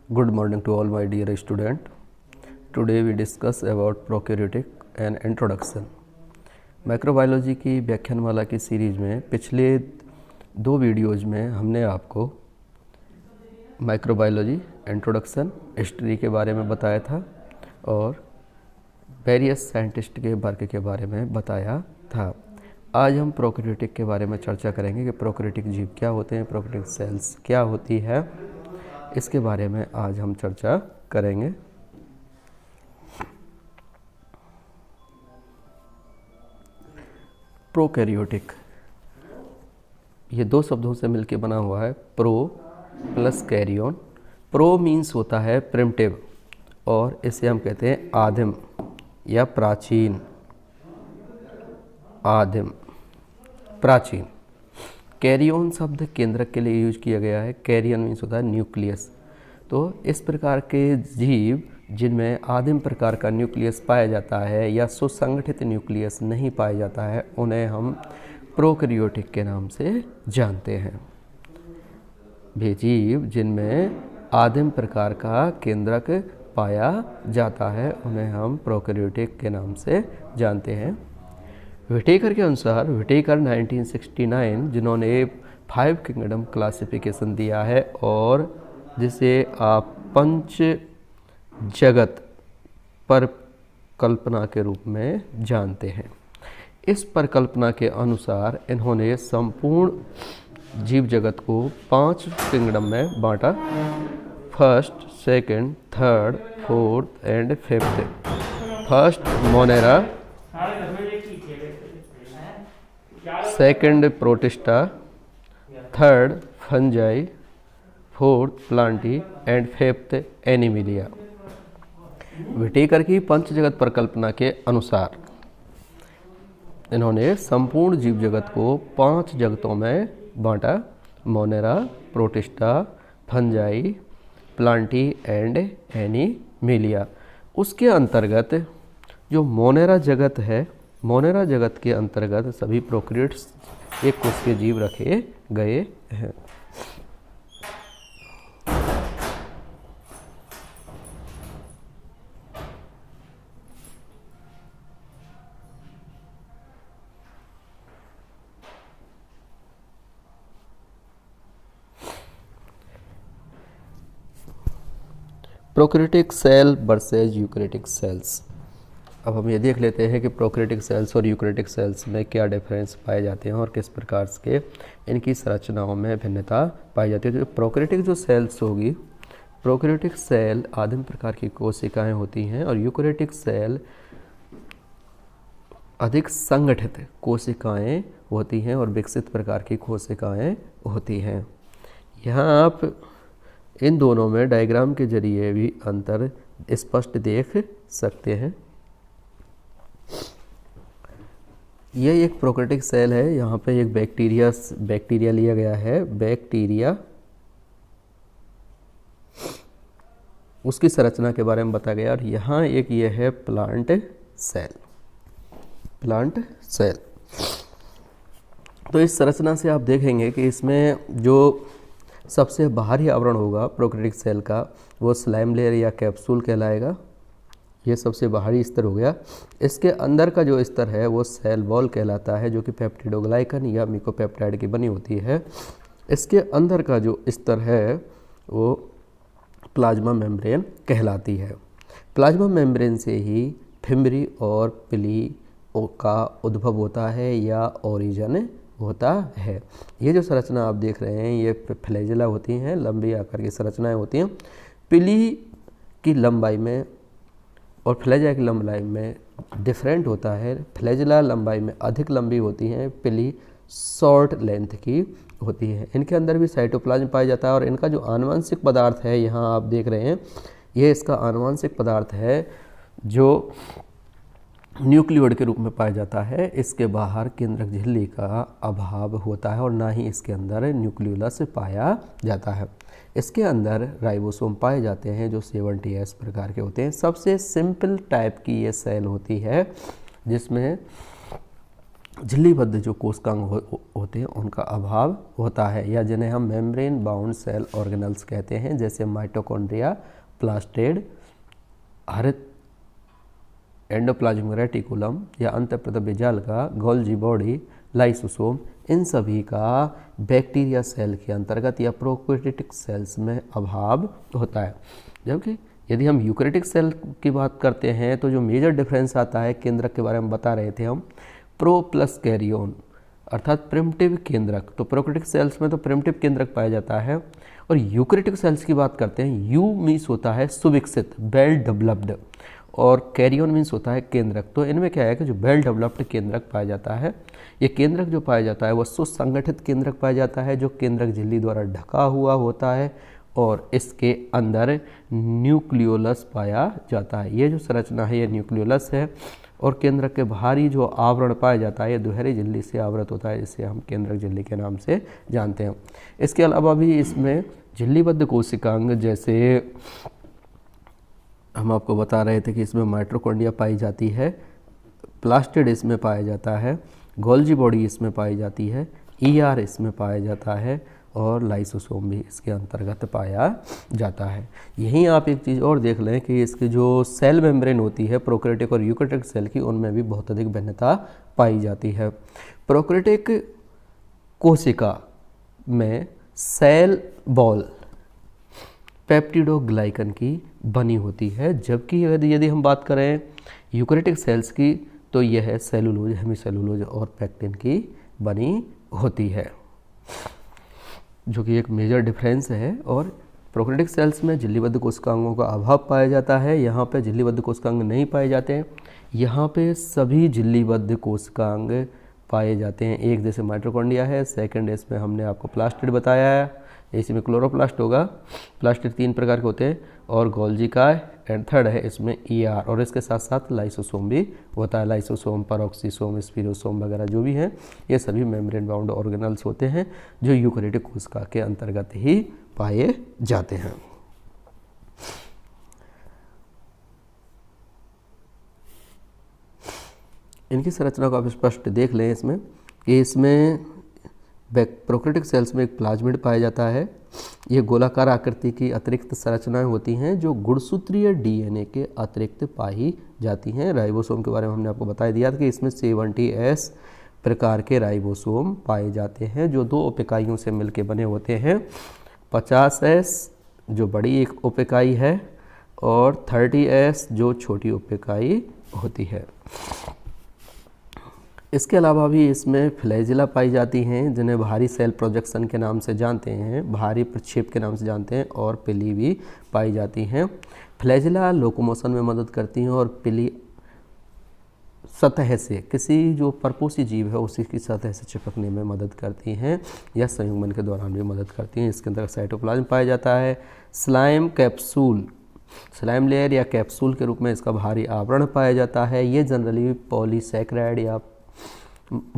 Good morning to all my dear student. Today we discuss about prokaryotic and introduction. Microbiology की व्याख्यानमाला की series में पिछले 2 videos में हमने आपको माइक्रोबायोलॉजी इंट्रोडक्शन हिस्ट्री के बारे में बताया था और वेरियस साइंटिस्ट के वर्क के बारे में बताया था। आज हम प्रोकैरियोटिक के बारे में चर्चा करेंगे कि प्रोकैरियोटिक जीव क्या होते हैं, प्रोकैरियोटिक सेल्स क्या होती है, इसके बारे में आज हम चर्चा करेंगे। प्रोकैरियोटिक ये 2 शब्दों से मिलकर बना हुआ है, pro plus karyon. Pro means होता है प्रिमिटिव और इसे हम कहते हैं आदिम या प्राचीन। आदिम प्राचीन। कैरियन शब्द केंद्रक के लिए यूज किया गया है। कैरियन मीन्स होता है न्यूक्लियस। तो इस प्रकार के जीव जिनमें आदिम प्रकार का न्यूक्लियस पाया जाता है या सुसंगठित न्यूक्लियस नहीं पाया जाता है उन्हें हम प्रोकैरियोटिक के नाम से जानते हैं। वे जीव जिनमें आदिम प्रकार का केंद्रक पाया जाता है उन्हें हम प्रोकैरियोटिक के नाम से जानते हैं। व्हिटेकर के अनुसार, व्हिटेकर 1969 जिन्होंने 5 किंगडम क्लासिफिकेशन दिया है और जिसे आप पंच जगत परिकल्पना के रूप में जानते हैं, इस परिकल्पना के अनुसार इन्होंने संपूर्ण जीव जगत को 5 किंगडम में बांटा। First, second, third, fourth and fifth. First Monera, second protista, third fungi, fourth Plantae and fifth Animalia. Whittaker की पंच जगत परिकल्पना के अनुसार इन्होंने संपूर्ण जीव जगत को 5 जगतों में बांटा। Monera, protista, fungi, Plantae and Animalia. उसके अंतर्गत जो मोनेरा जगत है, मोनेरा जगत के अंतर्गत सभी प्रोकैरियोट्स एक कोशिकीय जीव रखे गए हैं। Prokaryotic cell versus eukaryotic cells. अब हम ये देख लेते हैं कि प्रोकैरियोटिक सेल्स और यूकैरियोटिक सेल्स में क्या डिफरेंस पाए जाते हैं और किस प्रकार के इनकी संरचनाओं में भिन्नता पाई जाती है। तो प्रोकैरियोटिक जो सेल्स होगी, प्रोकैरियोटिक सेल आदिम प्रकार की कोशिकाएं होती हैं और यूकैरियोटिक सेल अधिक संगठित कोशिकाएं होती हैं और विकसित प्रकार की कोशिकाएं होती हैं। यहाँ आप इन दोनों में डायग्राम के जरिए भी अंतर स्पष्ट देख सकते हैं। ये एक प्रोकैरियोटिक सेल है। यहाँ पे एक बैक्टीरिया लिया गया है। बैक्टीरिया, उसकी संरचना के बारे में बताया गया और यहाँ एक ये है प्लांट सेल। Plant cell. तो इस संरचना से आप देखेंगे कि इसमें जो सबसे बाहरी आवरण होगा प्रोकैरियोटिक सेल का वो स्लाइम लेयर या कैप्सूल कहलाएगा। ये सबसे बाहरी स्तर हो गया। इसके अंदर का जो स्तर है वो सेल वॉल कहलाता है, जो कि पेप्टिडोग्लाइकन या मिकोपेप्टाइड की बनी होती है। इसके अंदर का जो स्तर है वो प्लाज्मा मेम्ब्रेन कहलाती है। प्लाज्मा मेम्ब्रेन से ही फिम्बरी और पिली का उद्भव होता है या ओरिजिन होता है। ये जो संरचना आप देख रहे हैं ये फ्लैजेला होती हैं, लंबी आकार की संरचनाएं होती हैं। पिली की लंबाई में और फ्लैजेला की लंबाई में डिफरेंट होता है। फ्लैजेला लंबाई में अधिक लंबी होती हैं, पिली शॉर्ट लेंथ की होती है। इनके अंदर भी साइटोप्लाज्म पाया जाता है और इनका जो आनुवंशिक पदार्थ है यहाँ आप देख रहे हैं, ये इसका आनुवंशिक पदार्थ है जो न्यूक्लियोइड के रूप में पाया जाता है। इसके बाहर केंद्रक झिल्ली का अभाव होता है और ना ही इसके अंदर न्यूक्लियोलस पाया जाता है। इसके अंदर राइबोसोम पाए जाते हैं जो 70S प्रकार के होते हैं। सबसे सिंपल टाइप की ये सेल होती है जिसमें झिल्लीबद्ध जो कोशिकांग होते हैं उनका अभाव होता है, या जिन्हें हम मेम्ब्रेन बाउंड सेल ऑर्गेनल्स कहते हैं, जैसे माइटोकॉन्ड्रिया, प्लास्टिड, हरित एंडोप्लाज्मिक रेटिकुलम या अंतःप्रदव्य जालिका, गोल्जी बॉडी, लाइसोसोम, इन सभी का बैक्टीरिया सेल के अंतर्गत या प्रोकैरियोटिक सेल्स में अभाव होता है। जबकि यदि हम यूकैरियोटिक सेल की बात करते हैं तो जो मेजर डिफरेंस आता है, केंद्रक के बारे में बता रहे थे हम, प्रो प्लस कैरियोन अर्थात प्रिमिटिव केंद्रक। तो प्रोकैरियोटिक सेल्स में तो प्रिमिटिव केंद्रक पाया जाता है, और यूकैरियोटिक सेल्स की बात करते हैं, यू मीन्स होता है सुविकसित, वेल डेवलप्ड, और कैरियोन मीन्स होता है केंद्रक। तो इनमें क्या है कि जो वेल डेवलप्ड केंद्रक पाया जाता है, ये केंद्रक जो पाया जाता है वह सुसंगठित केंद्रक पाया जाता है, जो केंद्रक झिल्ली द्वारा ढका हुआ होता है और इसके अंदर न्यूक्लियोलस पाया जाता है। ये जो संरचना है ये न्यूक्लियोलस है, और केंद्रक के बाहरी जो आवरण पाया जाता है ये दुहरी झिल्ली से आवृत होता है, जिसे हम केंद्रक झिल्ली के नाम से जानते हैं। इसके अलावा भी इसमें झिल्लीबद्ध कोशिकांग, जैसे हम आपको बता रहे थे कि इसमें माइटोकॉन्ड्रिया पाई जाती है, प्लास्टिड इसमें पाया जाता है, गोल्जी बॉडी इसमें पाई जाती है, ईआर इसमें पाया जाता है, और लाइसोसोम भी इसके अंतर्गत पाया जाता है। यहीं आप एक चीज़ और देख लें कि इसकी जो सेल मेम्ब्रेन होती है प्रोकैरियोटिक और यूकैरियोटिक सेल की, उनमें भी बहुत अधिक भिन्नता पाई जाती है। प्रोकैरियोटिक कोशिका में सेल वॉल पेप्टिडोग्लाइकन की बनी होती है, जबकि यदि हम बात करें यूकैरियोटिक सेल्स की तो यह सेलुलोज, हेमीसेलुलोज और पैक्टिन की बनी होती है, जो कि एक मेजर डिफरेंस है। और प्रोकैरियोटिक सेल्स में झिल्लीबद्ध कोशिकांगों का अभाव पाया जाता है, यहाँ पे झिल्लीबद्ध कोशिकांग नहीं पाए जाते हैं। यहाँ पे सभी झिल्लीबद्ध कोशिकांग पाए जाते हैं। एक जैसे माइटोकॉन्ड्रिया है, सेकंड इसमें हमने आपको प्लास्टिड बताया है, इसमें क्लोरोप्लास्ट होगा, प्लास्टिड 3 प्रकार के होते हैं, और गोल्जी का एंड थर्ड है इसमें ईआर, और इसके साथ साथ लाइसोसोम भी होता है। लाइसोसोम, पेरोक्सीसोम, स्पिरोसोम वगैरह जो भी हैं ये सभी मेम्ब्रेन बाउंड ऑर्गेनल्स होते हैं, जो यूकैरियोटिक कोशिका के अंतर्गत ही पाए जाते हैं। इनकी संरचना को आप स्पष्ट देख लें इसमें कि इसमें प्रोकैरियोटिक सेल्स में एक प्लाज्मिड पाया जाता है। ये गोलाकार आकृति की अतिरिक्त संरचनाएं होती हैं जो गुणसूत्रीय डीएनए के अतिरिक्त पाई जाती हैं। राइबोसोम के बारे में हमने आपको बता दिया था कि इसमें 70S प्रकार के राइबोसोम पाए जाते हैं, जो 2 उप इकाइयों से मिलकर बने होते हैं। 50S जो बड़ी एक उप इकाई है, और 30S जो छोटी उप इकाई होती है। इसके अलावा भी इसमें फ्लैजिला पाई जाती हैं, जिन्हें भारी सेल प्रोजेक्शन के नाम से जानते हैं, भारी प्रक्षेप के नाम से जानते हैं, और पिली भी पाई जाती हैं। फ्लैजिला लोकोमोशन में मदद करती हैं, और पिली सतह से, किसी जो परपोषी जीव है उसी की सतह से चिपकने में मदद करती हैं, या संयुग्मन के दौरान भी मदद करती हैं। इसके अंदर साइटोप्लाज्म पाया जाता है। स्लाइम कैप्सूल, स्लाइम लेयर या कैप्सूल के रूप में इसका भारी आवरण पाया जाता है। ये जनरली पॉलीसैकेराइड या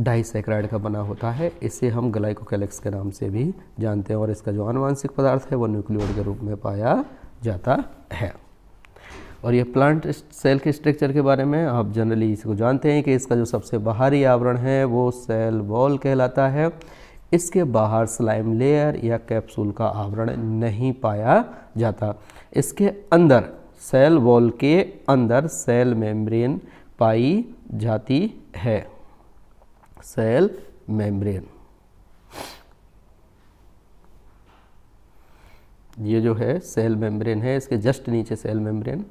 डाइसैकेराइड का बना होता है। इसे हम ग्लाइकोकैलिक्स के नाम से भी जानते हैं, और इसका जो आनुवांशिक पदार्थ है वो न्यूक्लियोइड के रूप में पाया जाता है। और ये प्लांट सेल के स्ट्रक्चर के बारे में आप जनरली इसको जानते हैं कि इसका जो सबसे बाहरी आवरण है वो सेल वॉल कहलाता है। इसके बाहर स्लाइम लेयर या कैप्सूल का आवरण नहीं पाया जाता। इसके अंदर, सेल वॉल के अंदर सेल मेम्ब्रेन पाई जाती है। सेल मेम्ब्रेन, ये जो है सेल मेम्ब्रेन है, इसके जस्ट नीचे सेल मेम्ब्रेन।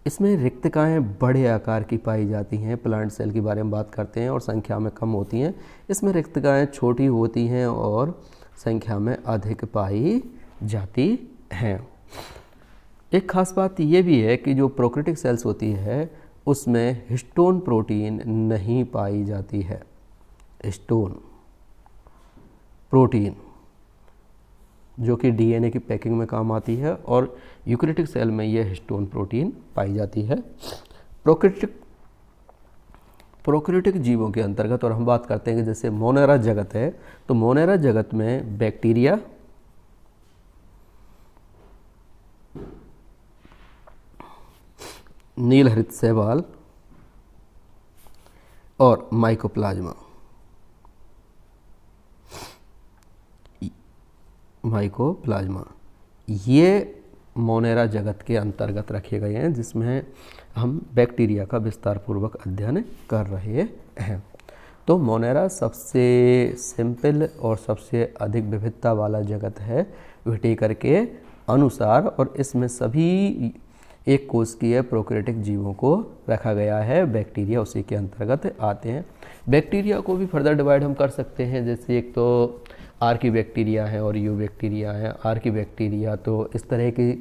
इसमें रिक्तकाएं बड़े आकार की पाई जाती हैं। प्लांट सेल के बारे में बात करते हैं और संख्या में कम होती हैं। इसमें रिक्तकाएं छोटी होती हैं और संख्या में अधिक पाई जाती हैं। एक खास बात ये भी है कि जो प्रोकैरियोटिक सेल्स होती है उसमें हिस्टोन प्रोटीन नहीं पाई जाती है। हिस्टोन प्रोटीन जो कि डीएनए की पैकिंग में काम आती है, और यूकैरियोटिक सेल में यह हिस्टोन प्रोटीन पाई जाती है। प्रोकैरियोटिक जीवों के अंतर्गत, और हम बात करते हैं कि जैसे मोनेरा जगत है, तो मोनेरा जगत में बैक्टीरिया, नील हरित शैवाल, और माइकोप्लाज्मा। माइकोप्लाज्मा ये मोनेरा जगत के अंतर्गत रखे गए हैं, जिसमें हम बैक्टीरिया का विस्तार पूर्वक अध्ययन कर रहे हैं। तो मोनेरा सबसे सिंपल और सबसे अधिक विविधता वाला जगत है व्हिटेकर के अनुसार, और इसमें सभी एक कोशिकीय प्रोकैरियोटिक जीवों को रखा गया है। बैक्टीरिया उसी के अंतर्गत आते हैं। बैक्टीरिया को भी फर्दर डिवाइड हम कर सकते हैं, जैसे एक तो आर्की बैक्टीरिया है और यू बैक्टीरिया है। आर्की बैक्टीरिया तो इस तरह की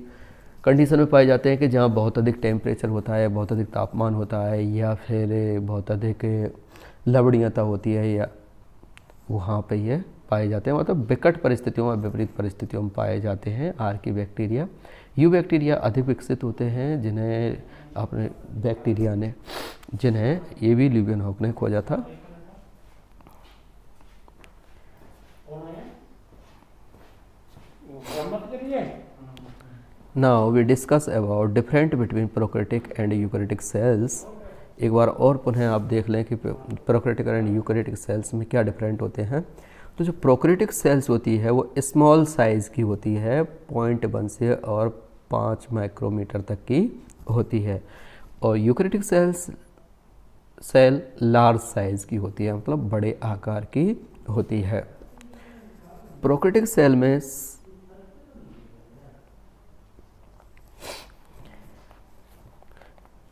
कंडीशन में पाए जाते हैं कि जहाँ बहुत अधिक टेम्परेचर होता है, बहुत अधिक तापमान होता है, या फिर बहुत अधिक लवणीयता होती है, या वहाँ पे ये पाए जाते हैं। मतलब विकट परिस्थितियों में, विपरीत परिस्थितियों में पाए जाते हैं आर्की बैक्टीरिया। यू बैक्टीरिया अधिक विकसित होते हैं, जिन्हें अपने बैक्टीरिया ने, जिन्हें एबी ल्यूवेनहॉक ने खोजा था। Now we discuss about different between prokaryotic and eukaryotic cells। एक बार और पुनः आप देख लें कि प्रोकैरियोटिक एंड यूकैरियोटिक सेल्स में क्या डिफरेंट होते हैं। तो जो प्रोकैरियोटिक सेल्स होती है वो स्मॉल साइज़ की होती है, 0.1 से और 5 माइक्रोमीटर तक की होती है, और यूकैरियोटिक सेल लार्ज साइज़ की होती है, मतलब बड़े आकार की होती है। प्रोकैरियोटिक सेल में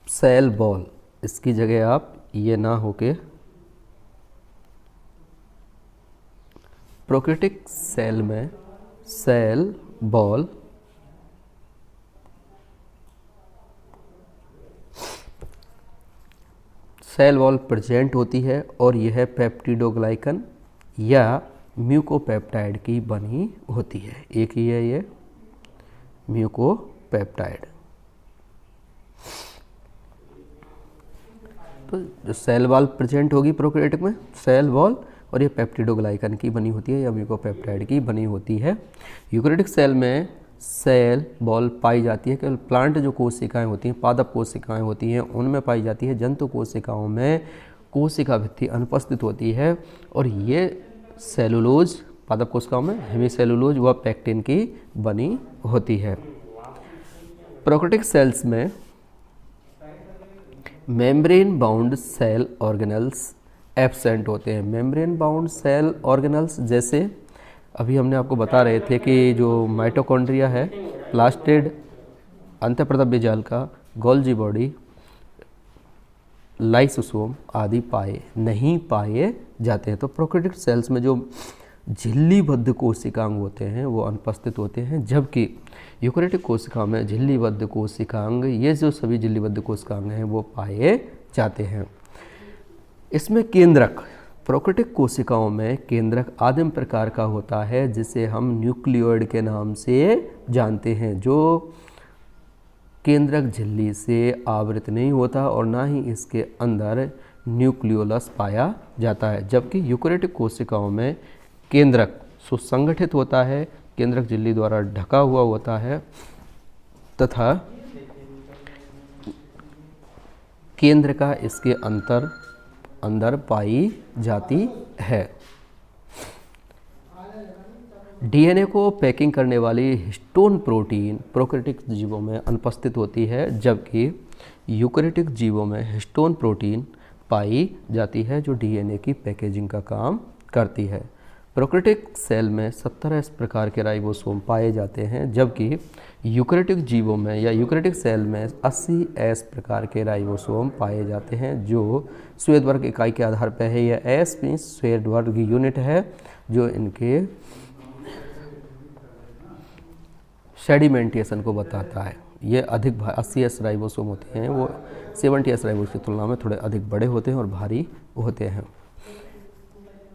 सेल बॉल, इसकी जगह आप ये ना होके प्रोकैरियोटिक सेल में सेल बॉल प्रेजेंट होती है, और यह पेप्टिडोग्लाइकन या म्यूकोपेप्टाइड की बनी होती है। एक ही है ये म्यूकोपेप्टाइड। तो जो सेल वॉल प्रेजेंट होगी प्रोकैरियोटिक में, सेल वॉल, और ये पेप्टिडोग्लाइकन की बनी होती है या म्यूकोपेप्टाइड की बनी होती है। यूकैरियोटिक सेल में सेल बॉल पाई जाती है केवल प्लांट जो कोशिकाएं होती हैं, पादप कोशिकाएं होती हैं, उनमें पाई जाती है। जंतु कोशिकाओं में कोशिका भित्ति अनुपस्थित होती है, और ये सेलुलोज पादप कोशिकाओं में हेमीसेलुलोज व पेक्टिन की बनी होती है। प्रोकैरियोटिक सेल्स में membrane bound cell organelles absent होते हैं। मेम्ब्रेन बाउंड सेल ऑर्गेनल्स जैसे अभी हमने आपको बता रहे थे कि जो माइटोकॉन्ड्रिया है, प्लास्टिड, अंतःप्रदव्य जालिका, गोल्जी बॉडी, लाइसोसोम आदि नहीं पाए जाते हैं। तो प्रोकैरियोटिक सेल्स में जो झिल्लीबद्ध कोशिकांग होते हैं वो अनुपस्थित होते हैं, जबकि यूकैरियोटिक कोशिका में झिल्लीबद्ध कोशिकांग, ये जो सभी झिल्लीबद्ध कोशिकांग हैं वो पाए जाते हैं। इसमें केंद्रक, प्रोकैरियोटिक कोशिकाओं में केंद्रक आदिम प्रकार का होता है, जिसे हम न्यूक्लियोइड के नाम से जानते हैं, जो केंद्रक झिल्ली से आवृत नहीं होता और ना ही इसके अंदर न्यूक्लियोलस पाया जाता है। जबकि यूकैरियोटिक कोशिकाओं में केंद्रक सुसंगठित होता है, केंद्रक झिल्ली द्वारा ढका हुआ होता है, तथा केंद्रिका इसके अंदर पाई जाती है। डीएनए को पैकिंग करने वाली हिस्टोन प्रोटीन प्रोकैरियोटिक जीवों में अनुपस्थित होती है, जबकि यूकैरियोटिक जीवों में हिस्टोन प्रोटीन पाई जाती है जो डीएनए की पैकेजिंग का काम करती है। प्रोकैरियोटिक सेल में 70 प्रकार के राइबोसोम पाए जाते हैं, जबकि यूकैरियोटिक जीवों में या यूकैरियोटिक सेल में 80 प्रकार के राइबोसोम पाए जाते हैं, जो श्वेत वर्ग इकाई के आधार पर है। यह एस में श्वेत वर्ग यूनिट है, जो इनके सेडिमेंटेशन को बताता है। ये अधिक 80 राइबोसोम होते हैं, वो 70 राइबोसोम की तुलना में थोड़े अधिक बड़े होते हैं और भारी होते हैं।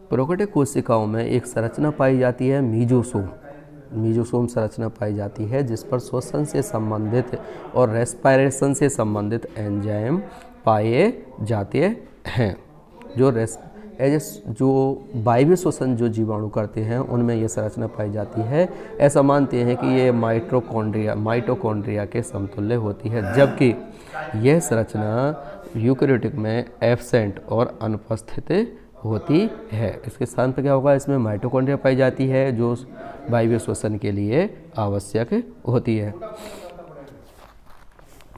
प्रोकैरियोटिक कोशिकाओं में एक संरचना पाई जाती है मीजोसोम संरचना पाई जाती है, जिस पर श्वसन से संबंधित और रेस्पिरेशन से संबंधित एंजाइम पाए जाते हैं। जो जो वायवीय श्वसन जो जीवाणु करते हैं उनमें ये संरचना पाई जाती है। ऐसा मानते हैं कि ये माइटोकॉन्ड्रिया के समतुल्य होती है, जबकि यह संरचना यूकेरियोटिक में एब्सेंट और अनुपस्थित होती है। इसके स्थान पर क्या होगा, इसमें माइटोकॉन्ड्रिया पाई जाती है जो वायवीय श्वसन के लिए आवश्यक होती है।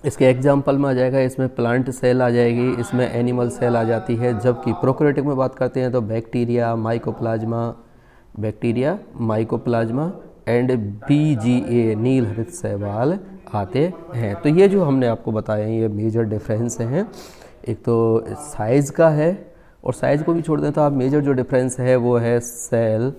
इसके एग्जाम्पल में आ जाएगा, इसमें प्लांट सेल आ जाएगी, इसमें एनिमल सेल आ जाती है, जबकि प्रोकैरियोटिक में बात करते हैं तो बैक्टीरिया, माइकोप्लाज्मा एंड BGA नील हरित शैवाल आते हैं। तो ये जो हमने आपको बताया ये मेजर डिफरेंस हैं। एक तो साइज़ का है, और साइज़ को भी छोड़ दें तो आप मेजर जो डिफरेंस है वो है सेल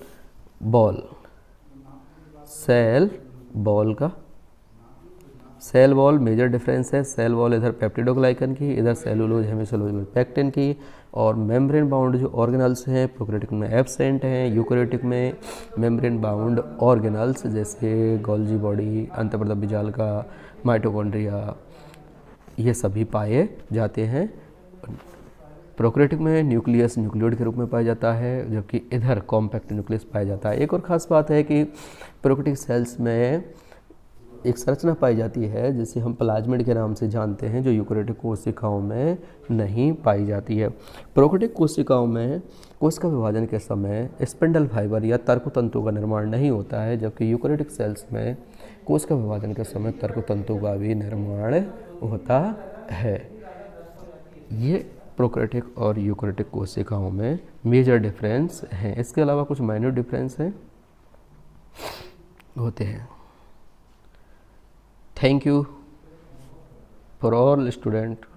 वॉल मेजर डिफरेंस है। सेल वॉल इधर पेप्टिडोग्लाइकन की, इधर सेलुलोज हेमिसेलुलोज पेक्टिन की। और मेम्ब्रेन बाउंड जो ऑर्गेनल्स हैं प्रोकैरियोटिक में एब्सेंट हैं, यूकेरियोटिक में मेम्ब्रेन बाउंड ऑर्गेनल्स जैसे गोल्जी बॉडी, अंतःप्रदब्ध जालिका, माइटोकॉन्ड्रिया, ये सभी पाए जाते हैं। प्रोकैरियोटिक में न्यूक्लियस न्यूक्लियोइड के रूप में पाया जाता है, जबकि इधर कॉम्पैक्ट न्यूक्लियस पाया जाता है। एक और ख़ास बात है कि प्रोकैरियोटिक सेल्स में एक संरचना पाई जाती है जिसे हम प्लाज्मिड के नाम से जानते हैं, जो यूकेरियोटिक कोशिकाओं में नहीं पाई जाती है। प्रोकैरियोटिक कोशिकाओं में कोशिका विभाजन के समय स्पिंडल फाइबर या तर्कतंतु का निर्माण नहीं होता है, जबकि यूकेरियोटिक सेल्स में कोशिका विभाजन के समय तर्कतंतु का भी निर्माण होता है। ये प्रोकैरियोटिक और यूकेरियोटिक कोशिकाओं में मेजर डिफरेंस हैं। इसके अलावा कुछ माइनर डिफरेंस होते हैं। Thank you for all students.